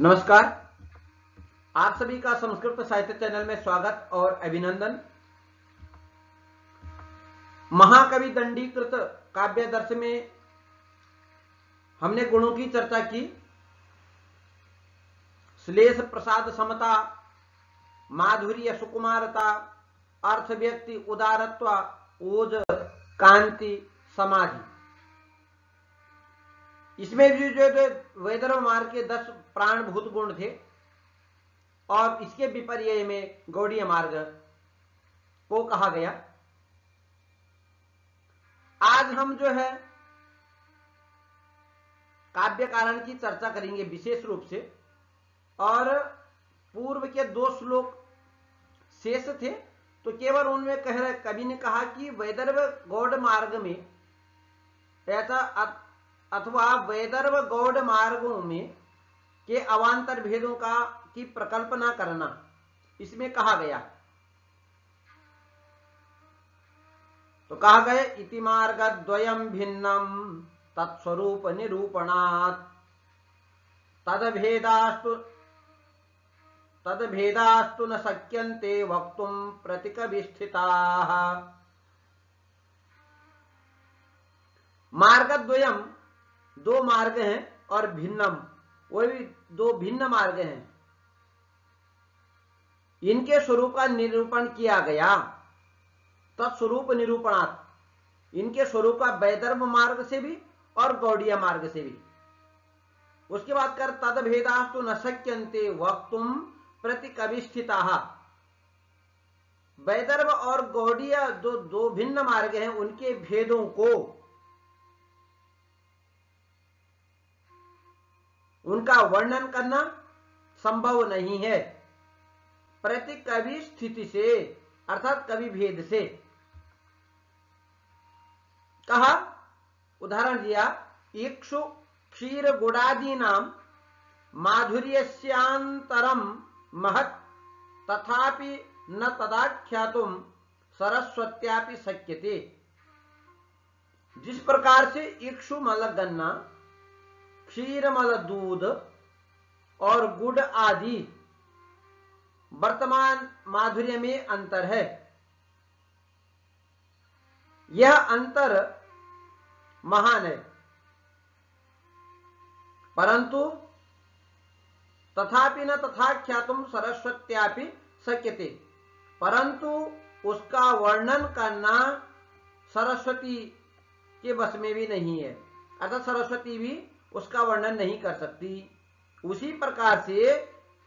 नमस्कार। आप सभी का संस्कृत साहित्य चैनल में स्वागत और अभिनंदन। महाकवि दंडीकृत काव्यादर्श में हमने गुणों की चर्चा की। श्लेष प्रसाद समता, माधुर्य सुकुमारता, अर्थ व्यक्ति उदारत्व, ओज कांति समाधि। इसमें भी जो वैदर्भ मार्ग के 10 प्राणभूत गुण थे और इसके विपर्य में गौड़ीय मार्ग को कहा गया। आज हम जो है काव्य कारण की चर्चा करेंगे विशेष रूप से, और पूर्व के 2 श्लोक शेष थे तो केवल उनमें कवि ने कहा कि वैदर्भ गौड़ मार्ग में ऐसा अथवा वैदर्भ गौड़ मार्गों में के अवान्तर भेदों की प्रकल्पना करना, इसमें कहा गया। तो कहा गया इति मार्ग द्वयम भिन्नम तत्स्वरूप निरूपणात् तदभेदास्तु न शक्यन्ते वक्तुं प्रतिकविष्ठिताः। मार्गद्वयम 2 मार्ग हैं और भिन्नम वो भी 2 भिन्न मार्ग हैं। इनके स्वरूप का निरूपण किया गया। तत्स्वरूप निरूपणात्, इनके स्वरूप का वैदर्भ मार्ग से भी और गौड़ीय मार्ग से भी। उसके बाद कर तदभेदास्तु न शक्यन्ते वक्तुं प्रतिकविष्ठिताः। वैदर्भ और गौड़ीय जो 2 भिन्न मार्ग हैं उनके भेदों को, उनका वर्णन करना संभव नहीं है प्रतिकवि स्थिति से, अर्थात कवि भेद से। कहा, उदाहरण दिया, इक्षु क्षीर गुड़ादी नाम माधुर्यस्यांतरम महत् तथापि न तदाख्यातुम सरस्वत्यापि शक्यते। जिस प्रकार से इक्षु मल गन्ना, क्षीरमल दूध और गुड़ आदि वर्तमान माधुर्य में अंतर है, यह अंतर महान है, परंतु तथापि न तथाख्यातुम सरस्वत्यापि शक्यते, परंतु उसका वर्णन करना सरस्वती के बस में भी नहीं है, अर्थात सरस्वती भी उसका वर्णन नहीं कर सकती। उसी प्रकार से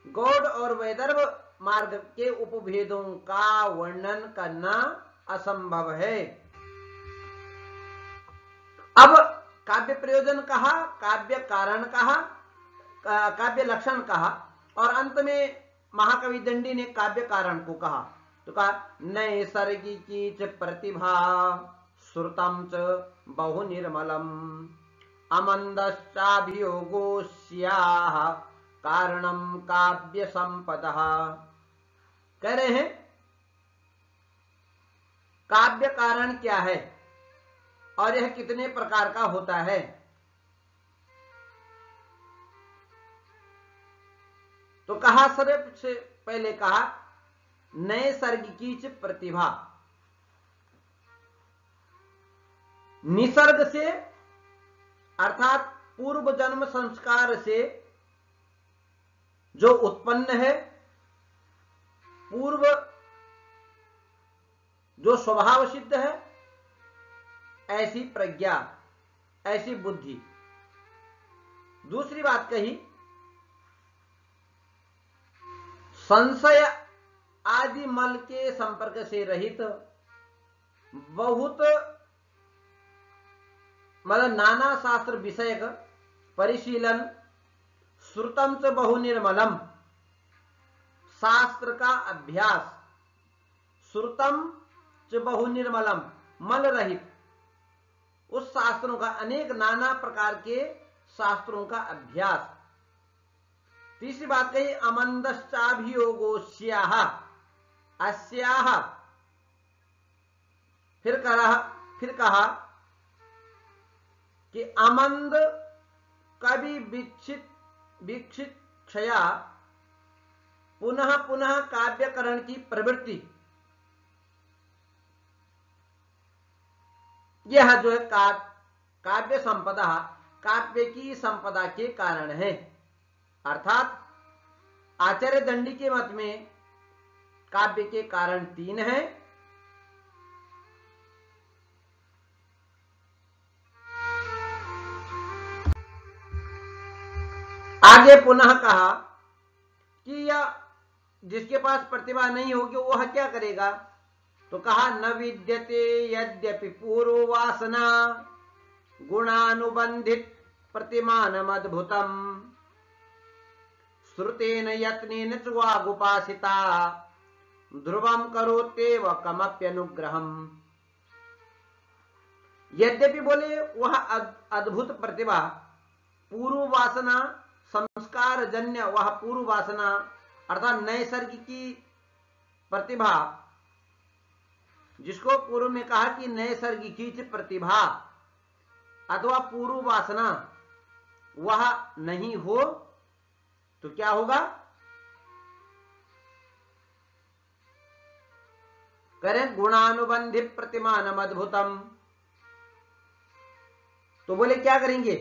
गौड़ और वैदर्भ मार्ग के उपभेदों का वर्णन करना असंभव है। अब काव्य प्रयोजन कहा, काव्य कारण कहा, काव्य लक्षण कहा, और अंत में महाकवि दंडी ने काव्य कारण को कहा। तो कहा नैसर्गिकी च प्रतिभा श्रुतम च बहु निर्मलम अमंदश्चाभियोगो स्याः कारणम काव्य संपदः। कह रहे हैं काव्य कारण क्या है और यह कितने प्रकार का होता है। तो कहा, सबसे पहले कहा नैसर्गिकी च प्रतिभा। निसर्ग से अर्थात पूर्व जन्म संस्कार से जो उत्पन्न है, पूर्व जो स्वभाव सिद्ध है, ऐसी प्रज्ञा, ऐसी बुद्धि। दूसरी बात कही, संशय आदि मल के संपर्क से रहित, बहुत मतलब नाना शास्त्र विषयक परिशीलन, श्रुतम च बहु निर्मलम, शास्त्र का अभ्यास, श्रुतम च बहु निर्मलम, मल रहित, उस शास्त्रों का, अनेक नाना प्रकार के शास्त्रों का अभ्यास। तीसरी बात कही अमंदश्चाभियोगो स्याः, अस्याः। फिर कहा कि अमंद कभी विक्षित क्षया पुनः पुनः काव्यकरण की प्रवृत्ति, यह जो है काव्य संपदा काव्य की संपदा के कारण है। अर्थात आचार्य दंडी के मत में काव्य के कारण 3 हैं। आगे पुनः कहा कि यह जिसके पास प्रतिभा नहीं होगी वह क्या करेगा, तो कहा न विद्यते यद्यपि पूर्व वासना गुणानुबंधित प्रतिमानमद्भुतम् श्रुतेन यत्नेन च वागुपासिता ध्रुवं करोत्येव कमप्यनुग्रहम्। यद्यपि बोले वह अद्भुत प्रतिभा पूर्व वासना संस्कार जन्य, वह पूर्व वासना अर्थात नैसर्गिकी प्रतिभा, जिसको पूर्व में कहा कि नैसर्गिकी प्रतिभा अथवा पूर्व वासना वह नहीं हो तो क्या होगा, करें गुणानुबंधित प्रतिमानम अद्भुतम। तो बोले क्या करेंगे,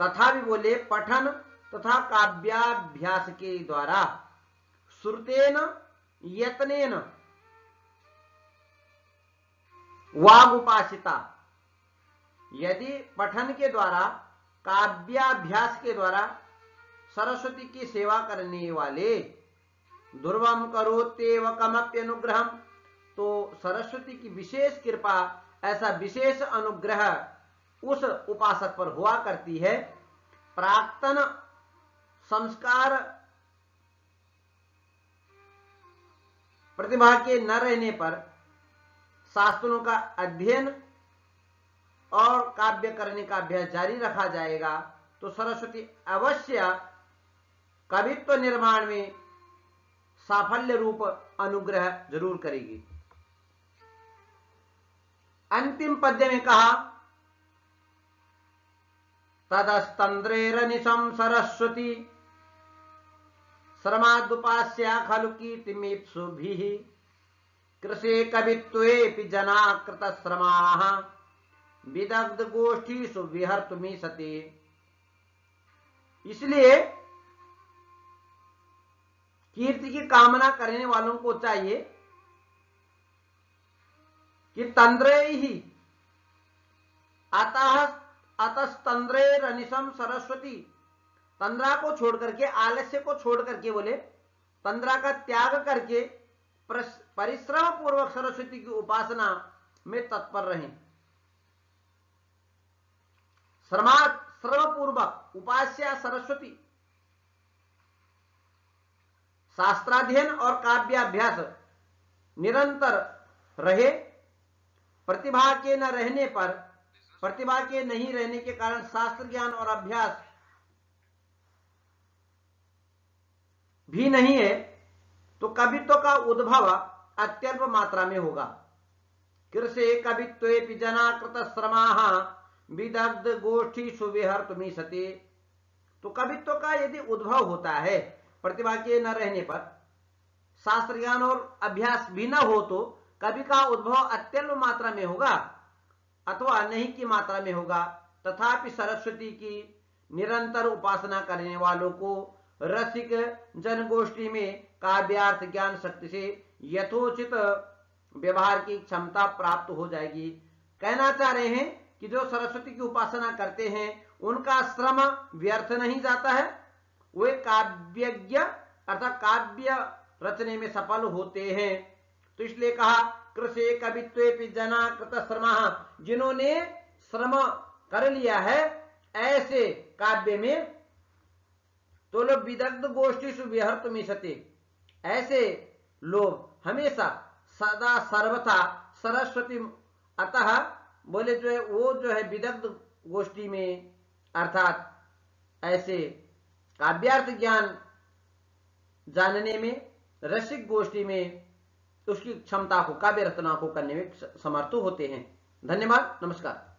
तथा भी बोले पठन तथा काव्याभ्यास के द्वारा श्रुतेन यत्नेन वागुपासिता, यदि पठन के द्वारा काव्याभ्यास के द्वारा सरस्वती की सेवा करने वाले दुर्वम करोत्येव कमप्यनुग्रहम, तो सरस्वती की विशेष कृपा, ऐसा विशेष अनुग्रह उस उपासक पर हुआ करती है। प्राक्तन संस्कार प्रतिभा के न रहने पर शास्त्रों का अध्ययन और काव्य करने का अभ्यास जारी रखा जाएगा तो सरस्वती अवश्य कवित्व निर्माण में साफल्य रूप अनुग्रह जरूर करेगी। अंतिम पद्य में कहा तदस्तंद्रेरनिशं सरस्वती श्रमादुपास्या खलु कीर्तिमीप्सुभिः कृषे कवित्वेऽपि जनाकृत श्रमाः विदग्ध गोष्ठीषु विहर्तुमीशते। इसलिए कीर्ति की कामना करने वालों को चाहिए कि तंद्रैहि अतस्तंद्रेरनिशं सरस्वती, तंद्रा को छोड़ करके, आलस्य को छोड़ करके, बोले तंद्रा का त्याग करके परिश्रम पूर्वक सरस्वती की उपासना में तत्पर रहें। श्रम पूर्वक उपास्या सरस्वती, शास्त्राध्ययन और काव्याभ्यास निरंतर रहे। प्रतिभा के न रहने पर, प्रतिभा के नहीं रहने के कारण शास्त्र ज्ञान और अभ्यास भी नहीं है तो कवित्व का उद्भव अत्यल्प मात्रा में होगा। कृषे कवित्वेऽपि जनाकृत श्रमाः विदग्ध गोष्ठीषु विहर्तुमीशते। तो कवित्व का यदि उद्भव होता है प्रतिभा के न रहने पर, शास्त्र ज्ञान और अभ्यास भी न हो तो कवि का उद्भव अत्यल्प मात्रा में होगा अथवा नहीं की मात्रा में होगा। तथापि सरस्वती की निरंतर उपासना करने वालों को रसिक जनगोष्ठी में काव्यार्थ ज्ञान शक्ति से यथोचित व्यवहार की क्षमता प्राप्त हो जाएगी। कहना चाह रहे हैं कि जो सरस्वती की उपासना करते हैं उनका श्रम व्यर्थ नहीं जाता है, वे काव्यज्ञ अर्थात काव्य रचने में सफल होते हैं। तो इसलिए कहा कृषे कवित्वेऽपि जनाकृत श्रमाः, जिन्होंने श्रम कर लिया है ऐसे काव्य में, तो लोग विदग्ध गोष्ठीषु विहर्तुमीशते, ऐसे लोग हमेशा सदा सर्वथा सरस्वती, अतः बोले जो है वो जो है विदग्ध गोष्ठी में अर्थात ऐसे काव्यार्थ ज्ञान जानने में, रसिक गोष्ठी में उसकी क्षमता को, काव्य रचना को करने में समर्थ होते हैं। धन्यवाद, नमस्कार।